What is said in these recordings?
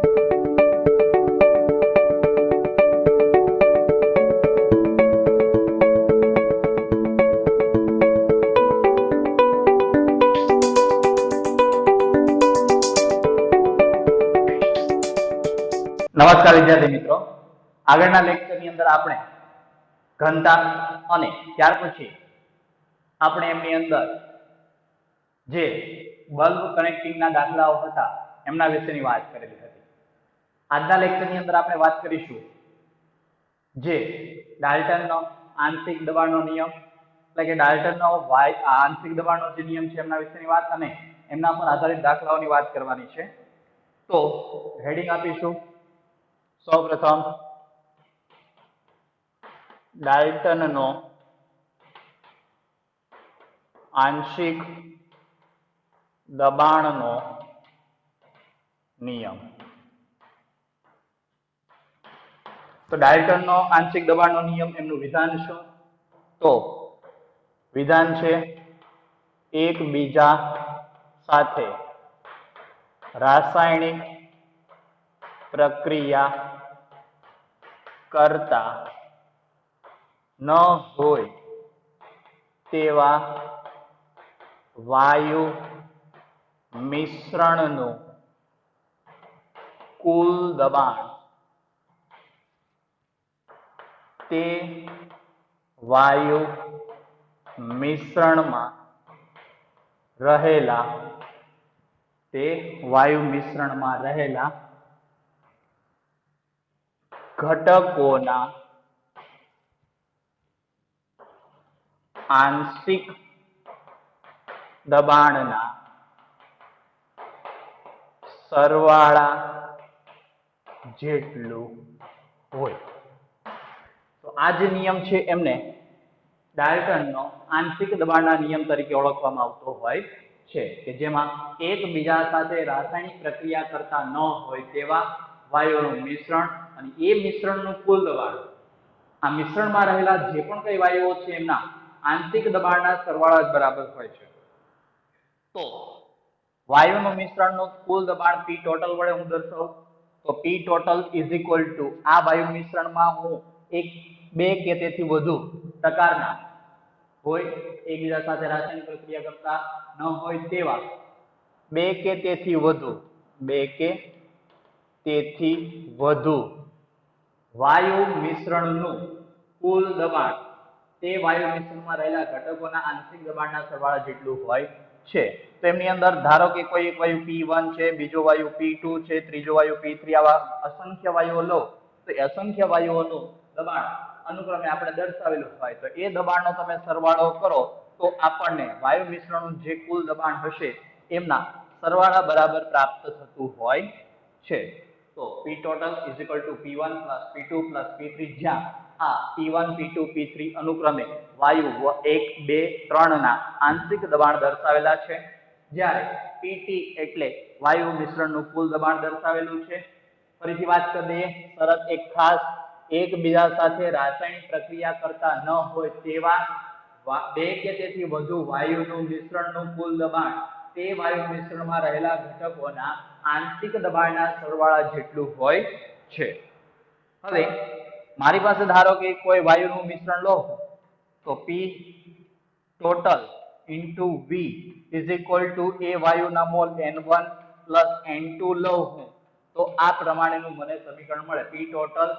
નમસ્કાર વિદ્યાર્થી મિત્રો, આગળના લેક્ચરની અંદર આપણે ઘનતા અને ત્યાર પછી આપણે એમની અંદર જે બલ્બ કનેક્ટિંગના દાખલાઓ હતા એમના વિશેની વાત કરેલી હતી. આજના લેક્ચરની અંદર આપણે વાત કરીશું જે ડાલ્ટનનો આંશિક દબાણનો નિયમ એટલે કે ડાલ્ટનનો આંશિક દબાણનો જે નિયમ છે એમના વિશેની વાત અને એમના પર આધારિત દાખલાઓની વાત કરવાની છે. તો હેડિંગ આપીશું. સૌપ્રથમ ડાલ્ટનનો આંશિક દબાણનો નિયમ. તો ડાલ્ટનનો આંશિક દબાણનો નિયમ એમનું વિધાન શું? તો વિધાન છે એકબીજા સાથે રાસાયણિક પ્રક્રિયા કરતા ન હોય તેવા વાયુ મિશ્રણનું કુલ દબાણ તે વાયુ મિશ્રણમાં રહેલા ઘટકોના આંશિક દબાણના સરવાળા જેટલું હોય. તો આ જે નિયમ છે એમને ડાલ્ટનનો આંશિક દબાણના નિયમ તરીકે ઓળખવામાં આવતો હોય છે કે જેમાં એકબીજા સાથે રાસાયણિક પ્રક્રિયા કરતા ન હોય તેવા વાયુઓનું મિશ્રણ અને એ મિશ્રણનું કુલ દબાણ, આ મિશ્રણમાં રહેલા જે પણ કઈ વાયુઓ છે એમના આંશિક દબાણના સરવાળા જ બરાબર હોય છે. તો વાયુનું મિશ્રણનું કુલ દબાણ P ટોટલ વડે હું દર્શાવું તો P total is equal to આ વાયુ મિશ્રણમાં હું બે કે તેથી વધુ પ્રકારના હોય એકબીજા સાથે રાસાયણિક પ્રક્રિયા કરતા ન હોય તેવા બે કે તેથી વધુ વાયુ મિશ્રણનું કુલ દબાણ તે વાયુ મિશ્રણમાં રહેલા ઘટકોના આંશિક દબાણના સરવાળા જેટલું હોય છે. તો એમની અંદર ધારો કે કોઈ એક વાયુ P1 છે, બીજો વાયુ P2 છે, ત્રીજો વાયુ P3, આવા અસંખ્ય વાયુઓ લો તો એ અસંખ્ય વાયુઓનું દબાણ અનુક્રમે આપણે દર્શાવેલું હોય તો એ દબાણનો તમે સરવાળો કરો તો આપણને વાયુ મિશ્રણનું જે કુલ દબાણ હશે એમના સરવાળા બરાબર પ્રાપ્ત થતું હોય છે. તો P total is equal to P1 plus P2 plus P3, જ્યાં આ P1, P2, P3 અનુક્રમે વાયુ 1, 2, 3 ના આંશિક દબાણ દર્શાવેલા છે, જ્યારે PT એટલે વાયુ મિશ્રણનું કુલ દબાણ દર્શાવેલું છે. ફરીથી વાત કરી દઈએ, શરત એક ખાસ, એકબીજા સાથે રાસાયણિક પ્રક્રિયા કરતા ન હોય તેવા બે કે તેથી વધુ વાયુનું મિશ્રણનું કુલ દબાણ તે વાયુ મિશ્રણમાં રહેલા ઘટકોના આંશિક દબાણના સરવાળા જેટલું હોય છે. હવે મારી પાસે ધારો કે કોઈ વાયુનું મિશ્રણ લો તો P total into V is equal to એ વાયુના મોલ N1 plus N2 લઉં હું તો આ પ્રમાણેનું મને સમીકરણ મળે. P total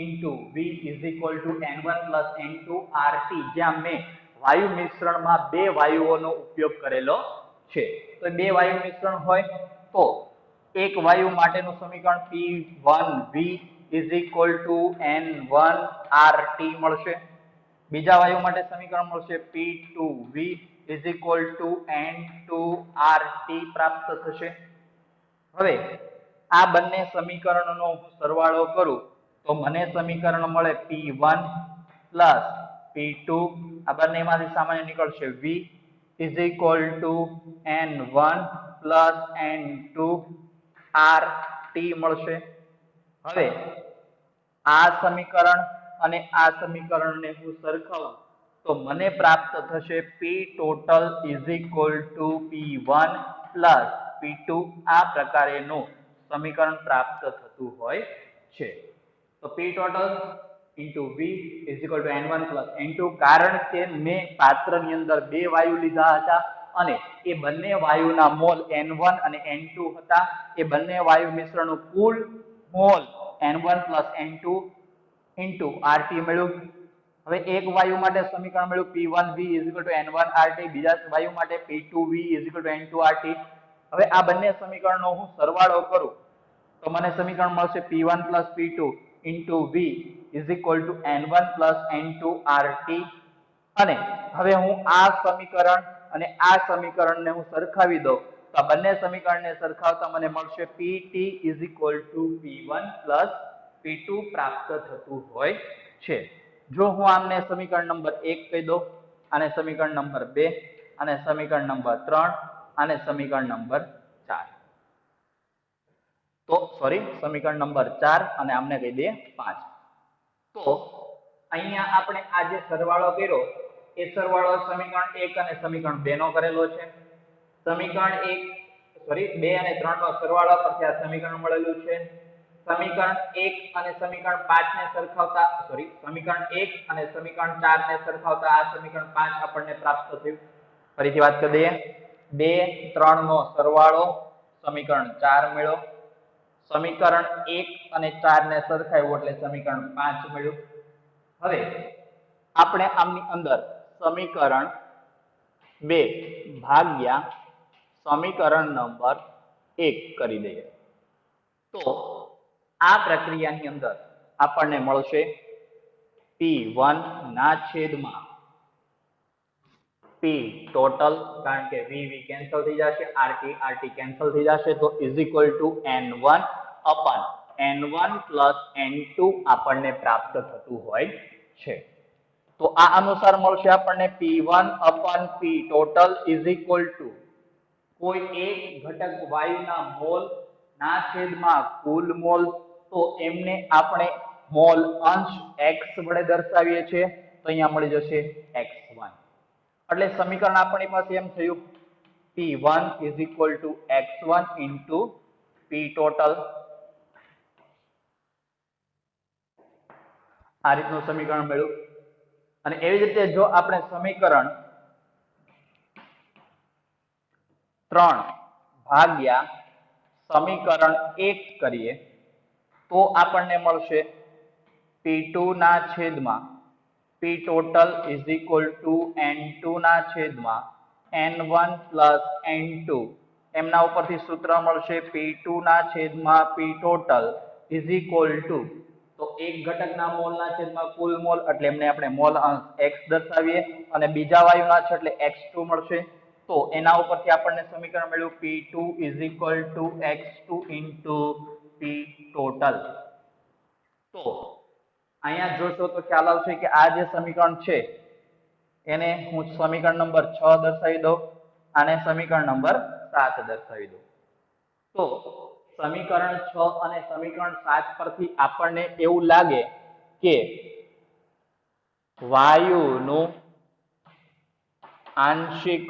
into V is equal to N1 plus N2 RT, જ્યાં મેં વાયુ મિશ્રણમાં બે વાયુઓનો ઉપયોગ કરેલો છે. તો બે વાયુ મિશ્રણ હોય તો એક વાયુ માટેનું સમીકરણ P1V is equal to N1 RT મળશે. બીજા વાયુ માટે સમીકરણ મળશે P2V is equal to N2 RT પ્રાપ્ત થશે. હવે આ બંને સમીકરણનો સરવાળો કરું તો મને સમીકરણ મળે P1 plus P2, આ બંનેમાંથી સામાન્ય નીકળશે V is equal to N1 plus N2 RT મળશે. હવે આ સમીકરણ અને આ સમીકરણને હું સરખાવું તો મને પ્રાપ્ત થશે P total is equal to P1 plus P2, આ પ્રકારેનું સમીકરણ પ્રાપ્ત થતું હોય છે. તો P total into V is equal to N1 plus N2, કારણ કે મેં પાત્રની અંદર બે વાયુ લીધા હતા અને એ બંને વાયુના મોલ N1 અને N2 હતા. એ બંને વાયુ મિશ્રણનું કુલ mall N1 plus N2 into RT મળ્યું. હવે એક વાયુ માટે સમીકરણ મળ્યું P1V is equal to N1 RT, બીજા વાયુ માટે P2V is equal to N2 RT. હવે આ બંને સમીકરણનો હું સરવાળો કરું તો મને સમીકરણ મળશે P1 plus P2 into V is equal to N1 plus N2 RT. અને હવે હું આ સમીકરણ અને આ સમીકરણને હું સરખાવી દઉં તો આ બંને સમીકરણને સરખાવતા મને મળશે PT is equal to P1 plus P2 પ્રાપ્ત થતું હોય છે. જો હું આમને સમીકરણ નંબર 1 કહી દઉં, આને સમીકરણ નંબર 2, અને સમીકરણ નંબર 3, અને સમીકરણ નંબર 4, તો સોરી સમીકરણ નંબર 4 અને આમને કહી દઈએ 5. તો અહીંયા આપણે આ જે સરવાળો કર્યો એ સરવાળો સમીકરણ 1 અને સમીકરણ 2 નો કરેલો છે. સમીકરણ 2 અને 3 નો સરવાળો પરથી આ સમીકરણ મળેલું છે. સમીકરણ 1 અને સમીકરણ 5 ને સરખાવતા સમીકરણ 1 અને સમીકરણ 4 ને સરખાવતા આ સમીકરણ 5 આપણને પ્રાપ્ત થયું. ફરીથી વાત કરી દઈએ. 2, 3 નો સરવાળો સમીકરણ 4 મળ્યો. સમીકરણ 1 અને 4 ને સરખાવ્યું એટલે સમીકરણ 5 મળ્યું. હવે આપણે આમની અંદર સમીકરણ 2 ભાગ્યા સમીકરણ નંબર 1 કરી દઈએ તો આ પ્રક્રિયાની અંદર આપણને મળશે P1 ના છેદમાં P ટોટલ, કારણ કે V કેન્સલ થઈ જશે, RT કેન્સલ થઈ જશે, તો is equal to N1 upon N1 plus N2 આપણને પ્રાપ્ત થતું હોય છે. તો આ અનુસાર મળશે આપણને P1 upon P total is equal to કોઈ એક ઘટક વાયુના મોલ ના છેદમાં કુલ મોલ, તો એમને આપણે મોલ અંશ x વડે દર્શાવીએ છીએ તો અહીંયા મળી જશે x1. એટલે સમીકરણ આપણી પાસે એમ થયું P1 is equal to x1 into P total. આ રીતનું સમીકરણ મળ્યું. અને એવી જ રીતે જો આપણે સમીકરણ 3 ભાગ્યા સમીકરણ 1 કરીએ તો આપણને મળશે P2 ના છેદમાં P total is equal to N2 ના છેદમાં N1 plus N2. એમના ઉપરથી સૂત્ર મળશે P2 ના છેદમાં P total is equal to, તો એક ઘટકના મોલના છેદમાં કુલ મોલ એટલે એમને આપણે મોલ અંશ x દર્શાવીએ અને બીજા વાયુના છે એટલે x2 મળશે. તો એના ઉપરથી આપણને સમીકરણ મળ્યું P2 is equal to x2 into P total. તો અહીંયા જોશો તો ખ્યાલ આવશે કે આ જે સમીકરણ છે એને હું સમીકરણ નંબર 6 દર્શાવી દઉં, આને સમીકરણ નંબર 7 દર્શાવી દઉં. તો સમીકરણ 6 અને સમીકરણ 7 પરથી આપણને એવું લાગે કે વાયુનું આંશિક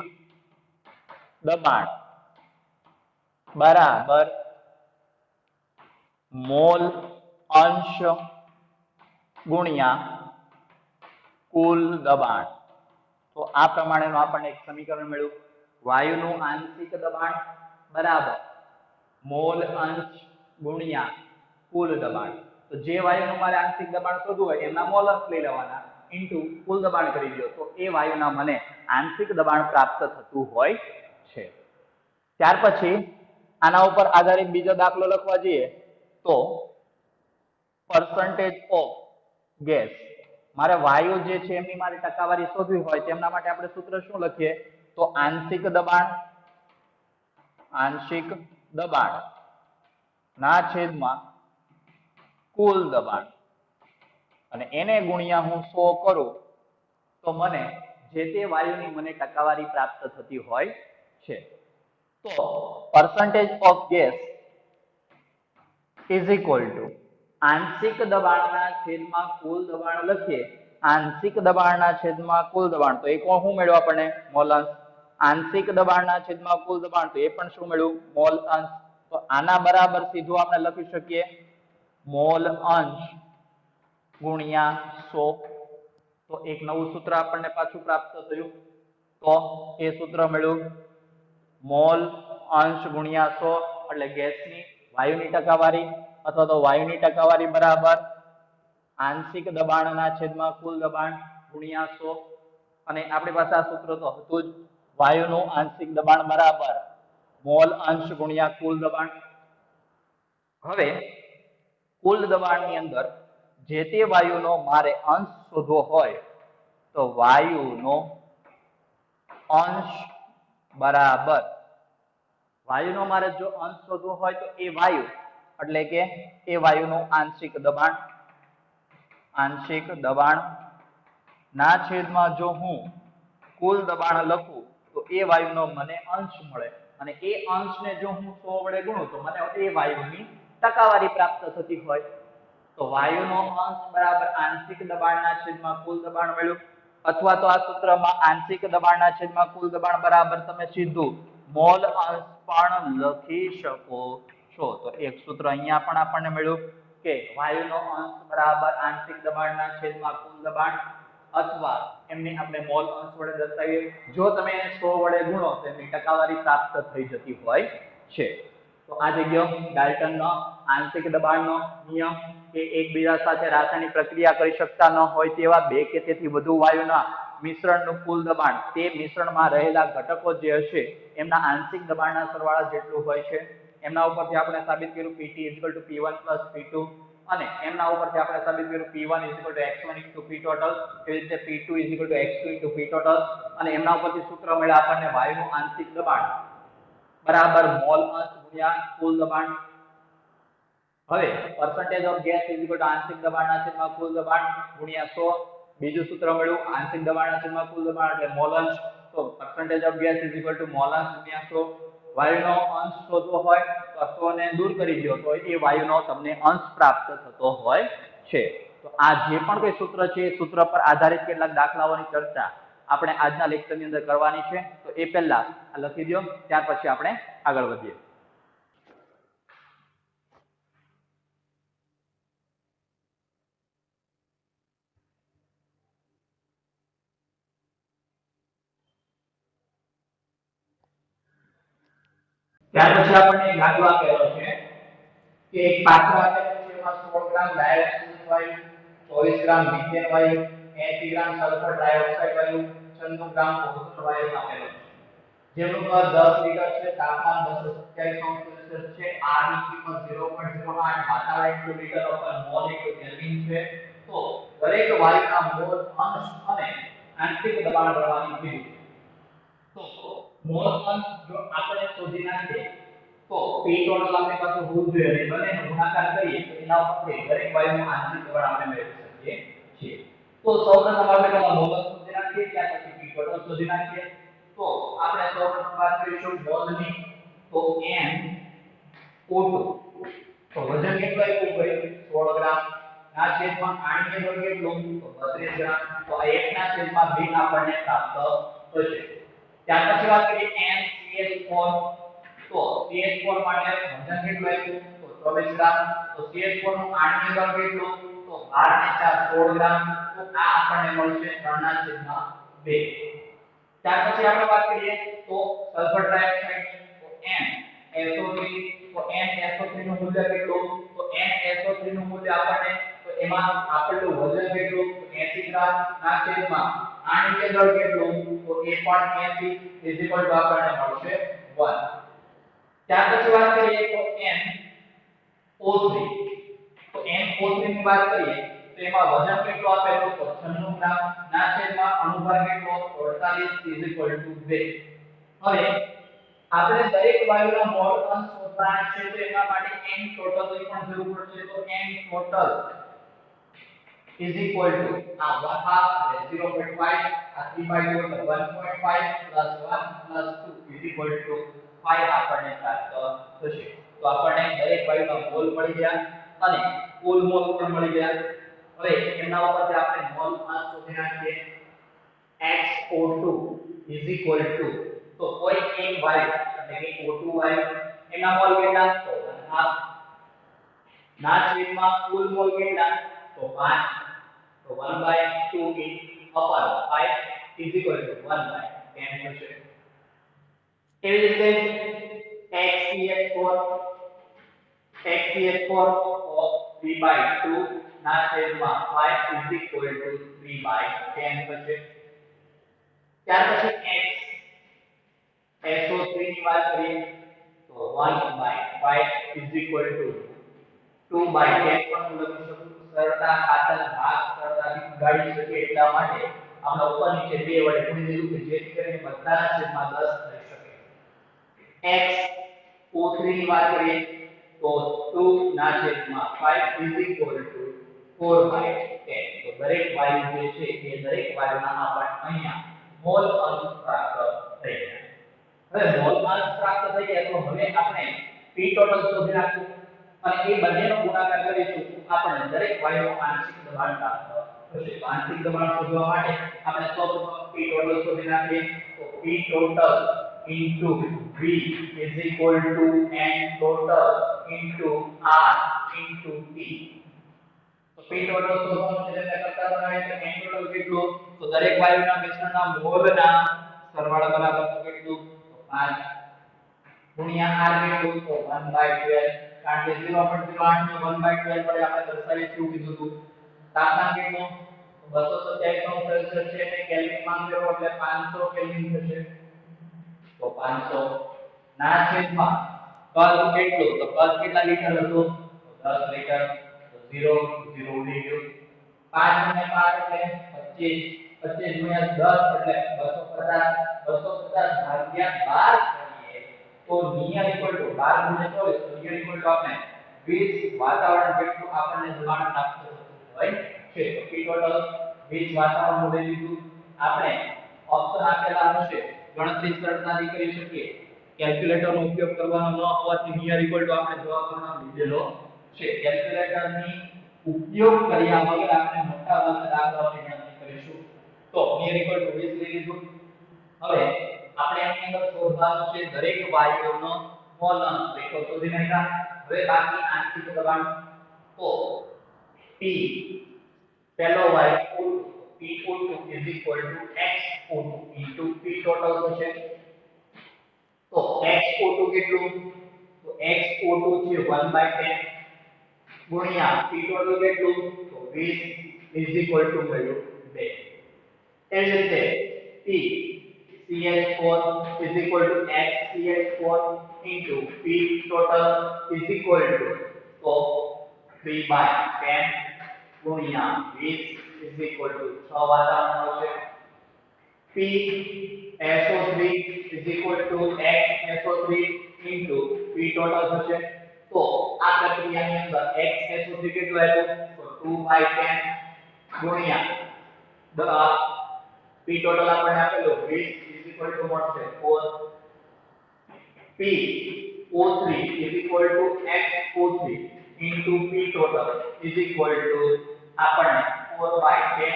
દબાણ બરાબર મોલ અંશ ગુણ્યા કુલ દબાણ. તો આ પ્રમાણેનું આપણને એક સમીકરણ મળ્યું. વાયુનું આંશિક દબાણ બરાબર મોલ અંશ ગુણ્યા કુલ દબાણ. તો જે વાયુનું મારે આંશિક દબાણ શોધવું હોય એમના મોલ અંશ લઈ લેવાના ઇન્ટુ કુલ દબાણ કરી દો તો એ વાયુના મને આંશિક દબાણ પ્રાપ્ત થતું હોય છે. ત્યાર પછી આના ઉપર આધારિત બીજો દાખલો લખવા જઈએ તો percentage of gas, મારે વાયુ જે છે એમની મારે ટકાવારી શોધવી હોય તેમના માટે આપણે સૂત્ર શું લખીએ તો આંશિક દબાણ ના છેદમાં કુલ દબાણ અને એને ગુણ્યા હું 100 કરું તો મને જે તે વાયુની મને ટકાવારી પ્રાપ્ત થતી હોય છે. તો percentage of gas is equal to આંશિક દબાણના છેદમાં કુલ દબાણ લખીએ. આંશિક દબાણના છેદમાં કુલ દબાણ તો એ કોણ શું મળ્યું આપણને મોલ અંશ. આંશિક દબાણના છેદમાં કુલ દબાણ તો એ પણ શું મળ્યું મોલ અંશ. તો આના બરાબર સીધું આપણે લખી શકીએ મોલ અંશ ગુણ્યા 100. તો એક નવું સૂત્ર આપણને પાછું પ્રાપ્ત થયું. તો એ સૂત્ર મળ્યું મોલ અંશ ગુણ્યા 100 એટલે ગેસની વાયુની ટકાવારી અથવા તો વાયુની ટકાવારી બરાબર આંશિક દબાણના છેદમાં કુલ દબાણ ગુણ્યા 100. અને આપણી પાસે આ સૂત્ર તો હતું જ વાયુનું આંશિક દબાણ બરાબર મોલ અંશ ગુણ્યા કુલ દબાણ. હવે કુલ દબાણની અંદર જે તે વાયુનો મારે અંશ શોધવો હોય તો વાયુનો અંશ બરાબર વાયુનો મારે જો અંશ શોધવો હોય તો એ વાયુ એટલે કે એ વાયુનું આંશિક દબાણ ના છેદમાં જો હું કુલ દબાણ લખું તો એ વાયુનો મને અંશ મળે અને એ અંશને જો હું 100 વડે ગુણું તો મને એ વાયુની ટકાવારી પ્રાપ્ત થતી હોય. તો વાયુનો અંશ બરાબર આંશિક દબાણના છેદમાં કુલ દબાણ મળ્યું. અથવા તો આ સૂત્રમાં આંશિક દબાણના છેદમાં કુલ દબાણ બરાબર તમે સીધું મોલ અંશ પણ લખી શકો છો. તો એક સૂત્ર અહીંયા પણ આપણને મળ્યું કે વાયુનો અંશ બરાબર આંશિક દબાણના છેદમાં કુલ દબાણ અથવા એમને આપણે મોલ અંશ વડે દર્શાવીએ. જો તમે એને 100 વડે ગુણો તો એની ટકાવારી પ્રાપ્ત થઈ જતી હોય છે. તો આ થઈ ગયો ડાલ્ટનનો આંશિક દબાણનો નિયમ કે એકબીજા સાથે રાસાયણિક પ્રક્રિયા કરી શકતા ન હોય તેવા બે કે તેથી વધુ વાયુના મિશ્રણનું કુલ દબાણ તે મિશ્રણમાં રહેલા ઘટકો જે હશે એમના આંશિક દબાણના સરવાળા જેટલું હોય છે. એમના ઉપરથી આપણે સાબિત કર્યું PT = P1 + P2 અને એમના ઉપરથી આપણે સાબિત કર્યું P1 = x1 * P total એવી રીતે P2 = x2 * P total અને એમના ઉપરથી સૂત્ર મળ્યા આપણને વાયુનું આંશિક દબાણ બરાબર મોલ અંશ ગુણ્યા કુલ દબાણ. હવે percentage of gas = આંશિક દબાણના છેદમાં કુલ દબાણ ગુણ્યા 100. બીજું સૂત્ર મળ્યું આંશિક દબાણના છેદમાં કુલ દબાણ એટલે મોલ અંશ. તો percentage of gas = મોલ અંશ ગુણ્યા 100. વાયુનો અંશ શોધવો હોય તો 100 ને દૂર કરી દો તો એ વાયુનો તમને અંશ પ્રાપ્ત થતો હોય છે. તો આ જે પણ કોઈ સૂત્ર છે એ સૂત્ર પર આધારિત કેટલાક દાખલાઓની ચર્ચા આપણે આજના લેક્ચરની અંદર કરવાની છે. તો એ પહેલા આ લખી દો ત્યાર પછી આપણે આગળ વધીએ. ત્યાર પછી આપણને એક દાખલો આપેલો છે કે એક પાત્ર આપેલું છે એમાં 16 ગ્રામ ડાયોક્સિન વાયુ 24 ગ્રામ મિથેન વાયુ 80 ગ્રામ સલ્ફર ડાયોક્સાઇડ વાયુ 96 ગ્રામ ઓઝોન વાયુ આપેલો છે. જેનું કદ 10 લિટર છે, તાપમાન 227 છે, R ની કિંમત 0.08 વાતાવરણીય લિટર/મોલ * કેલ્વિન છે. તો દરેક વાયુના મોલ અંશ અને આંશિક દબાણ મળવાની છે. તો મોલ અંશ જો આપણે શોધી નાખીએ તો P total આપણી પાસે હોવું જોઈએ અને બંનેનો ગુણાકાર કરીએ તો એના ઉપરથી દરેક વાયુનું આંશિક દબાણ આપણે મેળવી શકીએ છીએ. તો સૌપ્રથમ આપણે પહેલા મોલ અંશ શોધી નાખીએ ત્યાર પછી P total શોધી નાખીએ. તો આપણે સૌપ્રથમ વાત કરીશું મોલની. તો NO2 તો વજન કેટલું આવ્યું ભાઈ 16 ગ્રામ ના છેદમાં આણ્વીય બળ કેટલું તો 32 ગ્રામ. તો આ 1 ના છેદમાં 2 આપણને પ્રાપ્ત થશે. ત્યાર પછી વાત કરીએ NCH4 તો CH4 માટે વજન કેટલું આવ્યું તો 24 ગ્રામ. તો CH4 નું આણ્વિય બળ કેટલું તો 12 ને 4 16 ગ્રામ. તો આ આપણને મળશે 3/2. ત્યાર પછી આપણે વાત કરીએ તો સલ્ફર ડાયોક્સાઇડ તો NSO3 તો NSO3 નું મૂલ્ય કેટલું તો NSO3 નું મૂલ્ય આપણને તો એમાં આપેલું વજન કેટલું તો 80 ગ્રામ ના છેદમાં આણ્વિય દળ કેટલું તો એ પણ 80 આપણને મળશે 1. ત્યાર પછી વાત કરીએ તો NO3 તો NO3 ની વાત કરીએ તો એમાં વજન કેટલું આપેલું તો 96 ગ્રામ ના છેદમાં અણુભાર કેટલો 48 2. હવે આપણે દરેક વાયુના મોલ અંશ શોધવાના છે તો એના માટે n ટોટલ ની પણ જરૂર પડશે. તો n ટોટલ આ 1/2 એટલે 0.5 આ 3/2 એટલે 1.5 + 1 + 2 5 આપણને પ્રાપ્ત થશે. તો આપણને દરેક વાયુના મોલ મળી ગયા અને કુલ મોલ પણ મળી ગયા. હવે એના ઉપરથી આપણે મોલ અંશ શોધી નાખીએ. XO2 તો કોઈ એક વાયુ એટલે કે O2 વાયુ એના મોલ કેટલા તો 1/2 ના છેદમાં કુલ મોલ કેટલા તો 5 તો 1/2 in upper 5 is equal to 1/10 થશે એવી રીતે xCH4 of 3/2 ના છેદમાં 5 is equal to 3/10 થશે ત્યાર પછી SO3 ની વાત કરીએ તો 1/5 is equal to 2/10 પણ લખી શકું સરળતા ખાતર ભાગ સરળતાથી ઉગાડી શકે એટલા માટે આપણે ઉપર નીચે 2 વડે ગુણી દીધું કે જેથી કરીને બધાના છેદમાં 10 થઈ શકે xO3 ની વાત કરીએ તો 2 ના છેદમાં 5 is equal to 4/10 તો દરેક વાયુ જે છે એ દરેક વાયુના આપણે અહીંયા મોલ અંશ પ્રાપ્ત થઈ ગયા હવે મોલ અંશ પ્રાપ્ત થઈ ગયા તો હવે આપણે P ટોટલ શોધી નાખશું અને એ બંનેનો ગુણાકાર કરીશું આપણે દરેક વાયુનું આંશિક દબાણ પ્રાપ્ત થશે આંશિક દબાણ શોધવા માટે આપણે સૌપ્રથમ P ટોટલ શોધી નાખીએ તો P total into V is equal to N total into R into T તો P ટોટલ શોધવાનું છે એટલે કરતા બનાવીએ તો N ટોટલ કેટલું તો દરેક વાયુના મિશ્રણના મોલના સરવાળા બરાબર કેટલું તો 5 ગુણ્યા R કેટલું તો 1/12 કારણ કે 0.08 ને 1/12 વડે આપણે દર્શાવીએ શું કીધું હતું તાપમાન કેટલું 227 સેલ્સિયસ છે એટલે કેલ્વિન માં ફેરવો એટલે 500 કેલ્વિન થશે તો 500 ના છેદમાં કદ કેટલું તો કદ કેટલા લીટર હતું તો 10 લીટર તો 0 0 ઉડી ગયું 5 ગુણ્યા 5 એટલે 25 25 ગુણ્યા 10 એટલે 250 ભાગ્યા 12 તો નિયર ઇક્વલ ટુ 12 ગુણ્યા 24 તો નિયર ઇક્વલ ટુ આપણે 20 વાતાવરણ જેટલું આપણને દબાણ પ્રાપ્ત થતું હોય છે તો P ટોટલ 20 વાતાવરણ લઈ લીધું આપણે ઓપ્શન આપેલા હશે ગણતરી સરળતાથી કરી શકીએ કેલ્ક્યુલેટરનો ઉપયોગ કરવાનો ન હોવાથી નિયર ઇક્વલ ટુ આપણે જવાબ પણ લીધેલો છે કેલ્ક્યુલેટરની ઉપયોગ કર્યા વગર આપણે મોટા ભાગના દાખલાઓની ગણતરી કરીશું તો નિયર ઇક્વલ ટુ 20 લઈ લીધું હવે આપણે આની અંદર શોધવાનું છે દરેક વાયુઓનો મોલ અંશ તો શોધી નાખ્યા હવે બાકી આંશિક દબાણ તો P પહેલો વાયુ PO2 is equal to XO2 into P total થશે તો XO2 કેટલું તો XO2 છે 1/10 ગુણ્યા P total કેટલું તો 20 is equal to 2 એ જ રીતે P CH4 is equal to XCH4 into P total is equal to so 3/10 ગુણ્યા 20 is equal to 6 વાતાવરણ મળશે P SO3 is equal to XSO3 into P total થશે તો આ પ્રક્રિયાની અંદર XSO3 કેટલું આવ્યું તો 2/10 ગુણ્યા P total આપણને આપેલું 20 is equal to મળશે 4 P O3 is equal to XO3 into P total is equal to આપણને 4/10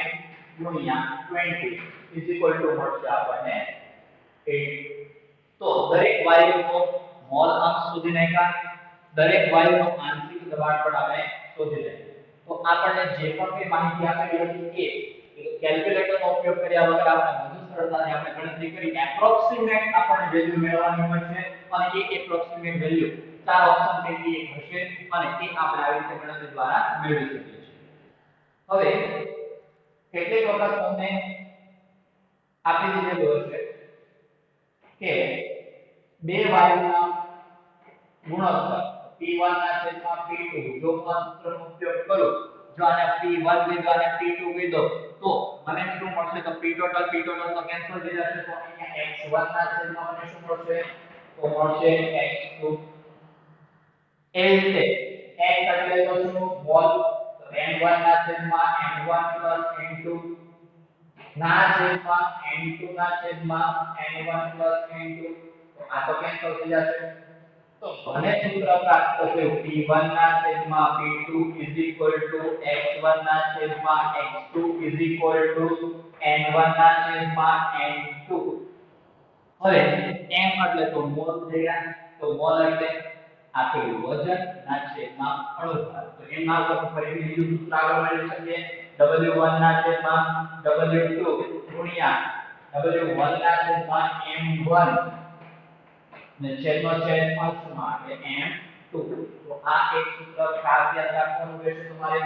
ગુણ્યા 20 is equal to મળશે આપણને 8 તો દરેક વાયુનો મોલ અંશ શોધી નાખ્યા દરેક વાયુનો આંશિક દબાણ પણ આપણે શોધી નાખ્યું તો આપણને જે પણ કઈ માહિતી આપેલી હતી એ કેલ્ક્યુલેટરનો ઉપયોગ કર્યા વગર આપણે વધુ સરળતાથી આપણે ગણતરી કરી એપ્રોક્સિમેટ આપણને વેલ્યુ મેળવવાની હોય છે અને એ એપ્રોક્સિમેટ વેલ્યુ ચાર ઓપ્શન પૈકી એક હશે અને તે આપણે આવી રીતે ગણતરી દ્વારા મેળવી શકીએ છીએ હવે કેટલીક વખત તમને આપી દીધેલું હશે કે બે વાયુના ગુણોત્તર P1 ના છેદમાં P2 જો આ સૂત્રનો ઉપયોગ કરું જો આને P1 લીધો અને P2 લીધો તો મને શું મળશે તો P total તો કેન્સલ થઈ જશે તો અહીંયા x1 ના છેદમાં મને શું મળશે તો મળશે x2 એ રીતે x એટલે તો શું મોલ તો n1 ના છેદમાં n1 n2 ના છેદમાં n2 ના છેદમાં n1 n2 તો આ તો કેન્સલ થઈ જશે તો મને સૂત્ર પ્રાપ્ત થયું P1 ના છેદમાં P2 is equal to x1 ના છેદમાં x2 is equal to n1 ના છેદમાં n2 હવે m એટલે તો મોલ થઈ ગયા તો મોલ એટલે આપેલું વજન ના છેદમાં અણુભાર. તો એના ઉપર ફરીથી બીજું સૂત્ર આગળ મેળવી શકીએ W1 ના છેદમાં W2 ગુણ્યા W1 ના છેદમાં M1 ને છેદનો છેદ અંશમાં એટલે M2. તો આ એક સૂત્ર ખાસ યાદ રાખવાનું રહેશે તમારે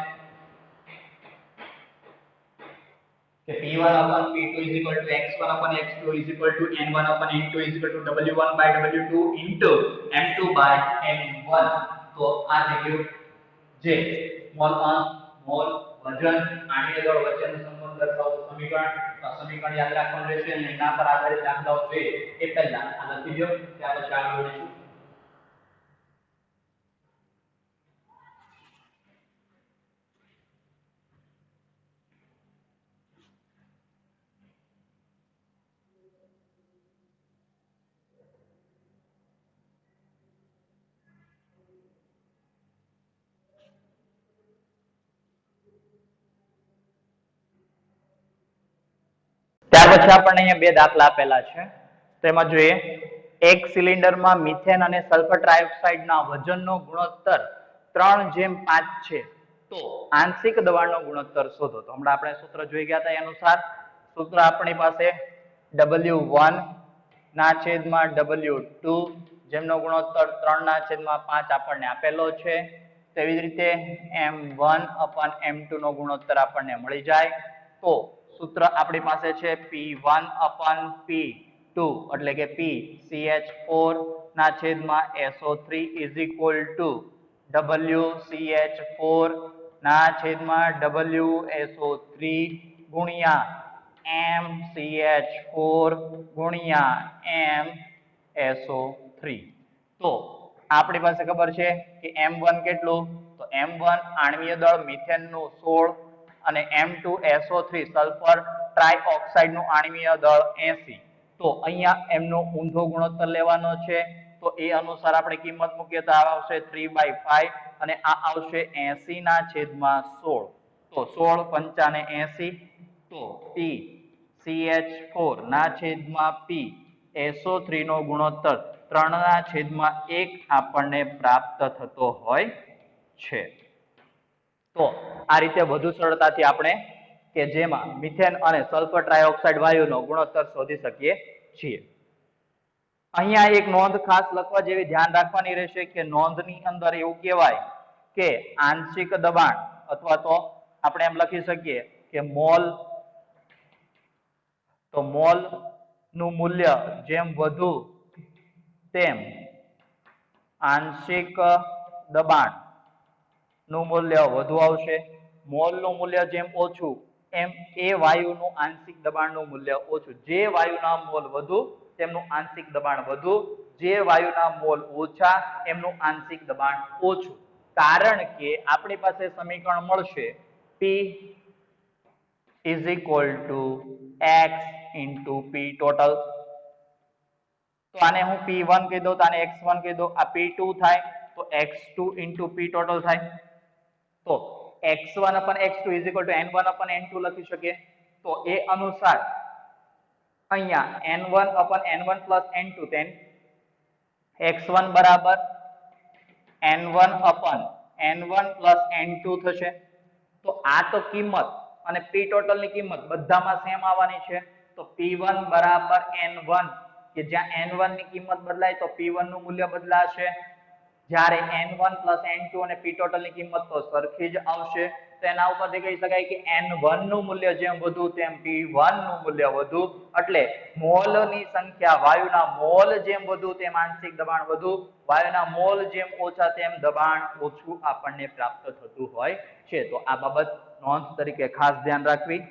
કે P1/P2 x1/x2 N1/N2 W1/W2 M2/M1. તો આ થઈ જે મોલ અંશ મોલ વજન આણીય દળ વચ્ચેનો સંબંધ દર્શાવતું સમીકરણ યાદ રાખવાનું રહેશે અને એના પર આધારિત દાખલાઓ છે એ પહેલા આ લખી દો ત્યાર પછી આગળ વધીશું. ત્યાર પછી આપણને અહીંયા બે દાખલા આપેલા છે. તેમાં જોઈએ એક સિલિન્ડરમાં મિથેન અને સલ્ફર ટ્રાયોક્સાઇડના વજનનો ગુણોત્તર 3:5 છે. તો આંશિક દબાણનો ગુણોત્તર શોધો. તો હમણાં આપણે સૂત્ર જોઈ ગયા હતા એ અનુસાર સૂત્ર આપણી પાસે W1 ના છેદમાં W2 જેમનો ગુણોત્તર 3/5 આપણને આપેલો છે. તેવી જ રીતે M1/M2 નો ગુણોત્તર આપણને મળી જાય. તો સૂત્ર આપણી પાસે છે P1/P2 એટલે કે P CH4 ના છેદમાં SO3 WCH4 ના છેદમાં WSO3 ગુણ્યા MCH4 ગુણ્યા MSO3. તો આપણી પાસે ખબર છે કે M1 કેટલું તો M1 આણ્વીય દળ મિથેનનું 16 અને M2 SO3 સલ્ફર ટ્રાઇઓક્સાઇડ નું આણ્વીય દળ 80. તો અહીંયા એમનો ઊંધો ગુણોત્તર લેવાનો છે. તો એ અનુસાર આપણે કિંમત મૂકીએ તો આ આવશે 3/5 અને આ આવશે 80/16. તો 16 × 5 = 80. તો P CH4 ના છેદમાં P SO3 નો ગુણોત્તર 3/1 આપણને પ્રાપ્ત થતો હોય છે. તો આ રીતે વધુ સરળતાથી આપણે કે જેમાં મિથેન અને સલ્ફર ટ્રાયોક્સાઇડ વાયુનો ગુણોત્તર શોધી શકીએ છીએ. અહીંયા એક નોંધ ખાસ લખવા જેવી ધ્યાન રાખવાની રહેશે કે નોંધની અંદર એવું કહેવાય કે આંશિક દબાણ અથવા તો આપણે એમ લખી શકીએ કે મોલ નું મૂલ્ય જેમ વધુ તેમ આંશિક દબાણ નું મૂલ્ય વધુ આવશે. મોલ નું મૂલ્ય જેમ ઓછું એમ એ વાયુનું આંશિક દબાણનું મૂલ્ય ઓછું. જે વાયુના મોલ વધુ તેમનું આંશિક દબાણ વધુ, જે વાયુના મોલ ઓછા એમનું આંશિક દબાણ ઓછું. કારણ કે આપણી પાસે સમીકરણ મળશે P = X × P total. તો આને હું P1 કહી દઉં તો આને X1 કહી દઉં. આ P2 થાય તો X2 × P total થાય. તો X1/X2 = N1/N2 લખી શકીએ. તો એ અનુસાર અહીંયા N1/N1 + N2 then X1 બરાબર N1/N1 + N2 થશે. તો આ તો કિંમત અને P total ની કિંમત બધામાં સેમ આવવાની છે. તો P1 બરાબર N1 કે જ્યાં N1 ની કિંમત બદલાય તો P1 નું મૂલ્ય બદલાશે. જ્યારે N1 + N2 અને P total ની કિંમત તો સરખી જ આવશે. તો એના ઉપરથી કહી શકાય કે N1 નું મૂલ્ય જેમ વધુ તેમ P1 નું મૂલ્ય વધુ. એટલે મોલની સંખ્યા વાયુના મોલ જેમ વધુ તેમ આંશિક દબાણ વધુ, વાયુના મોલ જેમ ઓછા તેમ દબાણ ઓછું આપણને પ્રાપ્ત થતું હોય છે. તો આ બાબત નોંધ તરીકે ખાસ ધ્યાન રાખવી.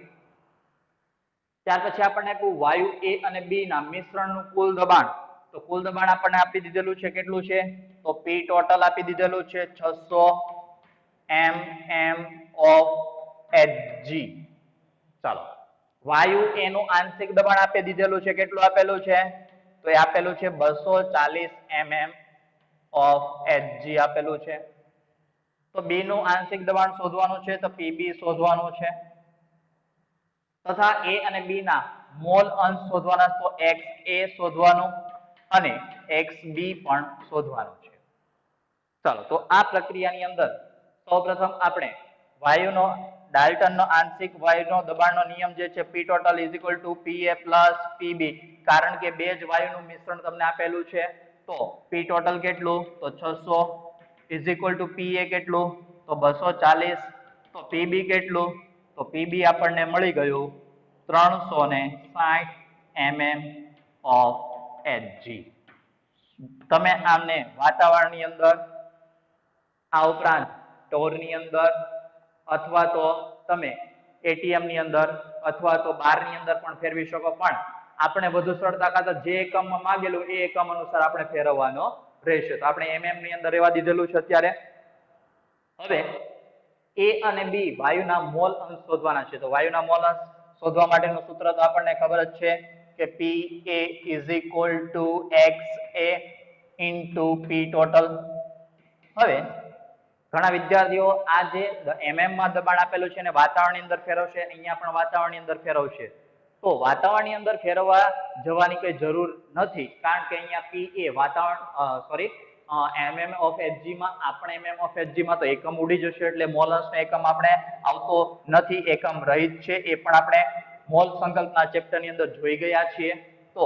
ત્યાર પછી આપણને આપ્યું વાયુ A અને B ના મિશ્રણનું કુલ દબાણ. તો કુલ દબાણ આપણને આપી દીધેલું છે કેટલું છે તો P total આપી દીધેલું છે 600 mm of Hg. ચાલો વાયુ A નું આંશિક દબાણ આપી દીધેલું છે કેટલું આપેલું છે તો એ આપેલું છે 240 mm of Hg આપેલું છે. તો B નું આંશિક દબાણ શોધવાનું છે તો Pb શોધવાનું છે તથા A અને B ના મોલ અંશ શોધવાના તો XA શોધવાનું અને XB પણ શોધવાનું છે. ચાલો તો આ પ્રક્રિયાની અંદર સૌપ્રથમ આપણે વાયુનો ડાલ્ટનનો આંશિક વાયુનો દબાણનો નિયમ જે છે P total is equal to PA plus PB, કારણ કે બે જ વાયુનું મિશ્રણ તમને આપેલું છે તો P total કેટલું તો 600 is equal to PA કેટલું તો 240, તો PB કેટલું તો PB આપણને મળી ગયું 360 mm of Hg. તમે આમને વાતાવરણની અંદર આ ઉપરાંત ટોરની અંદર અથવા તો તમે એટીએમ ની અંદર અથવા તો બારની અંદર પણ ફેરવી શકો, પણ આપણે વધુ સરળતા ખાતર જે એકમમાં માંગેલું એ એકમ અનુસાર આપણે ફેરવવાનો રહેશે. તો આપણે mm ની અંદર રહેવા દીધેલું છે અત્યારે. હવે A અને B વાયુના મોલ અંશ શોધવાના છે. તો વાયુના મોલ અંશ શોધવા માટેનું સૂત્ર તો આપણને ખબર જ છે કે PA is equal to XA into P total. હવે ઘણા વિદ્યાર્થીઓ આ જે mm માં દબાણ આપેલું છે અને વાતાવરણની અંદર ફેરવશે, અહીંયા પણ વાતાવરણની અંદર ફેરવશે. તો વાતાવરણની અંદર ફેરવવા જવાની કોઈ જરૂર નથી, કારણ કે અહીંયા PA વાતાવરણ mm of Hg માં આપણે mm of Hg માં તો એકમ ઉડી જશે એટલે મોલ અંશનો એકમ આપણે આવતો નથી, એકમ રહિત છે. એ પણ આપણે મોલ સંકલ્પના ચેપ્ટર ની અંદર જોઈ ગયા છીએ. તો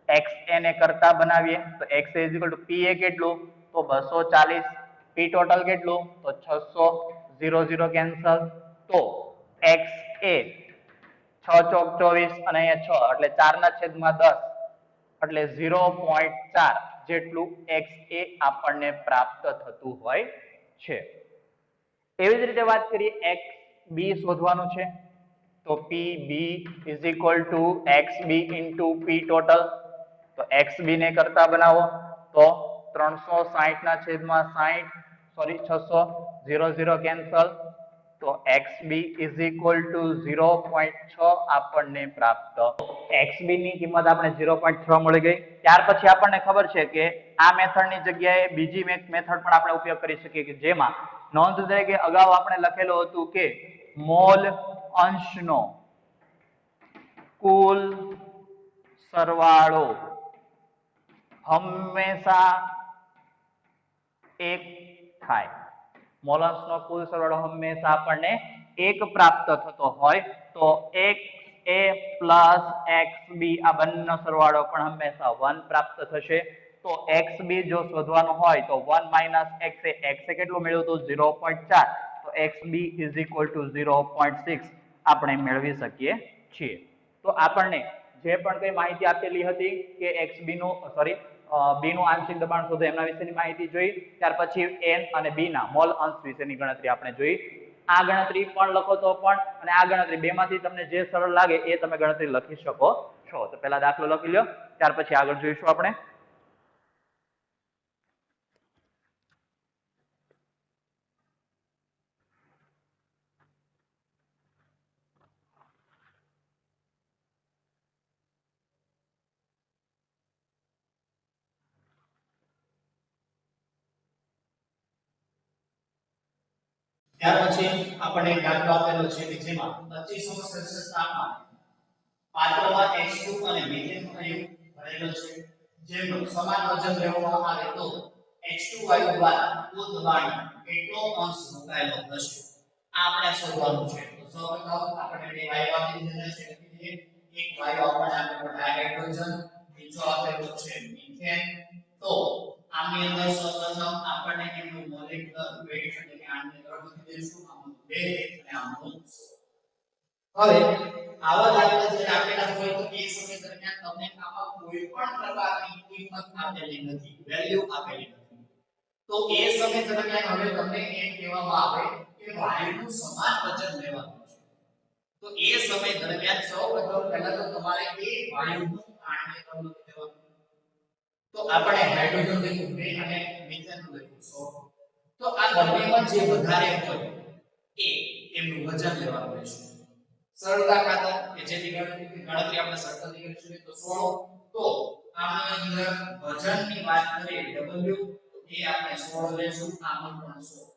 XA ને કરતા બનાવીએ તો XA is equal to PA કેટલું તો 240, P total કેટલું તો 600, 0 0 કેન્સલ, તો XA 6 ચોક 24 અને અહીંયા 6 એટલે 4 ના છેદમાં 10 એટલે 0.4 જેટલું XA આપણને પ્રાપ્ત થતું હોય છે. એવી જ રીતે વાત કરીએ XB શોધવાનું છે તો PB is equal to XB into P total. તો XB ને કરતા બનાવો તો 360 ના છેદમાં 600, 0 0 કેન્સલ, તો XB is equal to 0.6 આપણને પ્રાપ્ત. XB ની કિંમત આપણે 0.6 મળી ગઈ. ત્યાર પછી આપણને ખબર છે કે આ મેથડની જગ્યાએ બીજી મેથડ પણ આપણે ઉપયોગ કરી શકીએ કે જેમાં નોંધ છે કે અગાઉ આપણે લખેલું હતું કે મોલ અંશનો કુલ સરવાળો હંમેશા 1 થાય. મોલ અંશનો કુલ સરવાળો હંમેશા આપણને 1 પ્રાપ્ત થતો હોય તો XA plus XB આ બંનેનો સરવાળો પણ હંમેશા 1 પ્રાપ્ત થશે. તો XB જો શોધવાનું હોય તો 1 minus XA, XA કેટલું મેળવ્યું હતું 0.4, તો XB is equal to 0.6 આપણે મેળવી શકીએ છીએ. તો આપણને જે પણ કઈ માહિતી આપેલી હતી કે XB નું B નું આંશિક દબાણ શોધો એમના વિશેની માહિતી જોઈ. ત્યાર પછી N અને B ના મોલ અંશ વિશેની ગણતરી આપણે જોઈ. આ ગણતરી પણ લખો તો પણ અને આ ગણતરી બેમાંથી તમને જે સરળ લાગે એ તમે ગણતરી લખી શકો છો. તો પહેલા દાખલો લખી લો, ત્યાર પછી આગળ જોઈશું આપણે. ત્યાર પછી આપણે એક દાખલો આપેલો છે કે જેમાં 2500 સેલ્સિયસ તાપમાને પાત્રમાં H2 અને મિથેન વાયુ ભરેલો છે, જેનું સમાન વજન લેવામાં આવે તો H2 વાયુ દ્વારા કુલ દબાણ કેટલો અંશ મુકાયેલો હશે આ આપણે શોધવાનું છે. તો સૌપ્રથમ આપણે બે વાયુ આપી દીધેલા છે, એક વાયુ આપણને આપેલો હાઇડ્રોજન, બીજો આપેલો છે મિથેન. તો આની અંદર સૌપ્રથમ આપણને એનું મોલેક્યુલર વેઇટ એટલે કે આની ગણતરી કરીશું. આનું 2 અને આનું 100. હવે આવા દાખલા જે આપેલા હોય તો એ સમય દરમિયાન તમને આમાં કોઈ પણ પ્રકારની કિંમત આપેલી નથી, વેલ્યુ આપેલી નથી. તો એ સમય દરમિયાન હવે તમને એમ કહેવામાં આવે કે વાયુનું સમાન વજન લેવાનું છે. તો એ સમય દરમિયાન સૌપ્રથમ પહેલા તો તમારે એ વાયુનું આણ્વિક કદ લેવાનું. તો આપણે હાઇડ્રોજન લઈશું 2 અને મિથેન લઈશું 100. તો આ બંનેમાં જે વધારે હોય એ એનું વજન લેવાનું રહેશે. સરળતા ખાતર કે જેની ગણતરી આપણે સરળતાથી કરીશું તો 16. તો આની અંદર વજનની વાત કરીએ W તો એ આપણે 16 લેશું, આનું પણ 16.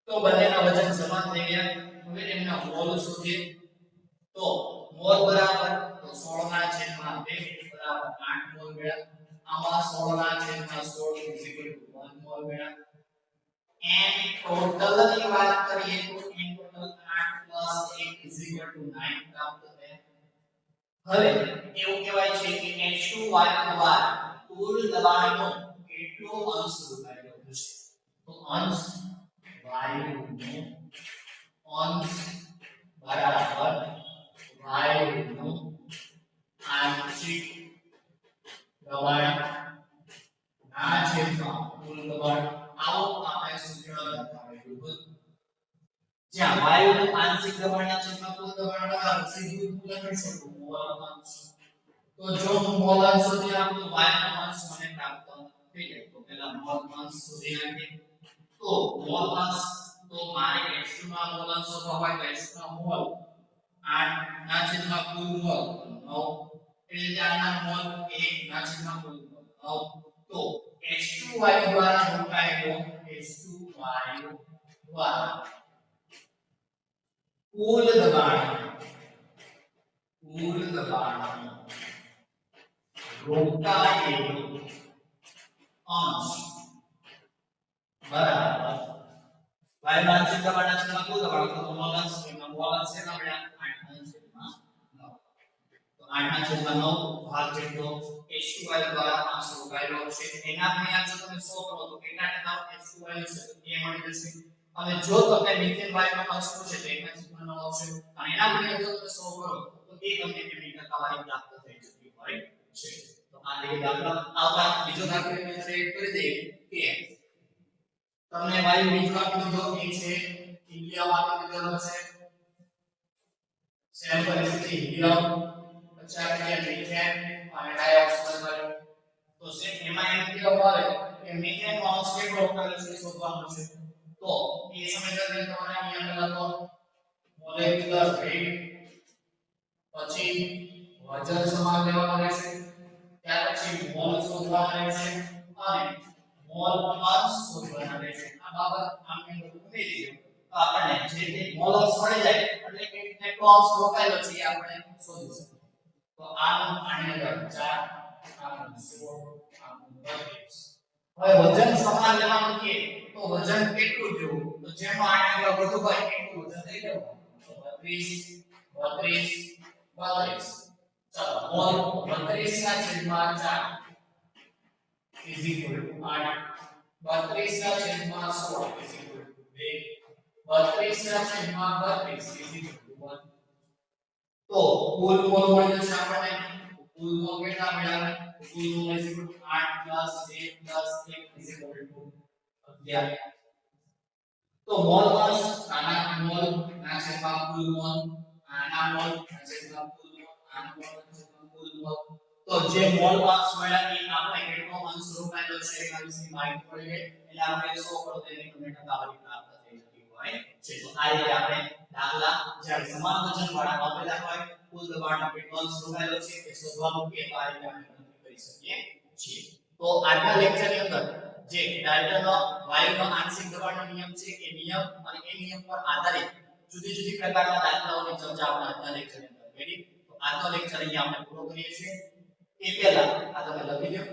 તો બંનેના વજન સમાન થઈ ગયા. હવે એમના મોલ શોધીએ તો મોલ બરાબર તો 16 ના છેદમાં 2 બરાબર 8 મોલ મળ્યા. આમાં 16 ના છેદમાં 16 is equal to 1 મોલ મેળા and total ની વાત કરીએ તો in total 8 plus 1 is equal to 9 પ્રાપ્ત થાય. હવે એવું કહેવાય છે કે H2 દ્વારા કુલ દબાણનો કેટલો અંશ રોકાયેલો હશે? તો અંશ વાયુનો અંશ બરાબર વાયુનું આંશિક દબાણ ના છેદમાં કુલ દબાણ. આવો આપણે સૂત્ર લખાવેલું હતું. જ્યાં વાયુનું આંશિક દબાણના છેદમાં કુલ દબાણ બરાબર સીધું લખી શકું મોલ અંશ. તો જો હું મોલ અંશ શોધી નાખું તો વાયુનો અંશ મને પ્રાપ્ત થઈ જાય. તો પહેલા મોલ અંશ શોધી નાખીએ. તો મોલ અંશ તો મારે H2 માં મોલ અંશ શોધવા હોય તો H2 ના મોલ 8 ના છેદમાં કુલ મોલ 9 એટલે આના મોલ 1 ના છેદમાં કુલ મોલ 9. તો H2 વાયુ દ્વારા રોકાયેલો H2 વાયુ દ્વારા કુલ દબાણ રોકાયેલો અંશ બરાબર વાયુના આંશિક દબાણના છેદમાં કુલ દબાણ તો મોલ અંશ એમાં મોલ અંશ કેટલા મળ્યા 8 ના છેદમાં 9 ભાગ જેટલો H2 વાયુ દ્વારા અંશ રોકાયેલો છે. એના ગુણ્યા જો તમે 100 કરો તો કેટલા ટકા H2 વાયુ છે તો એ મળી જશે. અને જો તમને મિથેન વાયુનો અંશ પૂછે તો 1 ના છેદમાં 9 આવશે અને એના ગુણ્યા જો તમે 100 કરો તો એ તમને કેટલી ટકાવારી પ્રાપ્ત થઈ જતી હોય છે. તો આ રીતે દાખલા આવતા બીજો દાખલો મેં એડ કરી દઈએ કે તમને વાયુ બીજો આપી દીધો એ છે હિલિયમ આપી દીધેલો છે. સેમ પરિસ્થિતિ હિલિયમ પછી આપણે મિથેન અને ડાયોક્સાઇડ મળ્યો. તો એમાં એમ કહેવામાં આવે કે મિથેન નો અંશ કેટલો રોકાયેલો છે શોધવાનું છે. તો એ સમય દરમિયાન તમારે અહીંયા લખો મોલેક્યુલર વેઇટ પછી વજન સમાન લેવાનું રહેશે. ત્યાર પછી મોલ શોધવાના રહેશે અને મોલ અંશ શોધવાના રહેશે. આ બાબત આપણે ઉમેરી દઈએ તો આપણને જે તે મોલ અંશ મળી જાય એટલે કે કેટલો અંશ રોકાયેલો છે એ આપણે શોધી શકીએ. તો આનું આની અંદર 4 આનું 16 આનું 32. હવે વજન સમાન લેવાનું કે તો વજન કેટલું દેવું તો જેનો આની અંદર વધુ હોય એટલું વજન લઈ લેવું. તો 32 32 ચાલો મોલ 32 ના છેદમાં 4 is equal to 8 32 ના છેદમાં 16 is equal to 2 32 ના છેદમાં 32 is equal to 1. તો કુલ મોલ મળી જશે આપણને. કુલ મોલ કેટલા મળ્યા? કુલ mall is equal to 8 plus 1 plus 1 is equal to 11. તો મોલ અંશ આના મોલ ના છેદમાં કુલ મોલ આના મોલ ના છેદમાં કુલ મોલ આના મોલ ના છેદમાં કુલ મોલ. તો જે મોલ અંશ મળ્યા એ આપણે કેટલો અંશ રોકાયેલો છે એના વિશે માહિતી મળી ગઈ. એટલે આપણે 100 કરો તો એની તમને ટકાવારી પ્રાપ્ત થઈ જતી હોય છે. તો આ રીતે આપણે દાખલા જ્યારે સમાન વજન વાળા આપેલા હોય કુલ દબાણનો કેટલો અંશ રોકાયેલો છે એ શોધવાનું કે આ રીતે આપણે ગણતરી કરી શકીએ છીએ. તો આજના લેક્ચરની અંદર જે ડાલ્ટનનો વાયુનો આંશિક દબાણનો નિયમ છે એ નિયમ અને એ નિયમ પર આધારિત જુદી જુદી પ્રકારના દાખલાઓની ચર્ચા આપણે આજના લેક્ચરની અંદર કરી. તો આજનો લેક્ચર અહીંયા આપણે પૂરો કરીએ છીએ. એ પહેલા આ તમે લખી લો.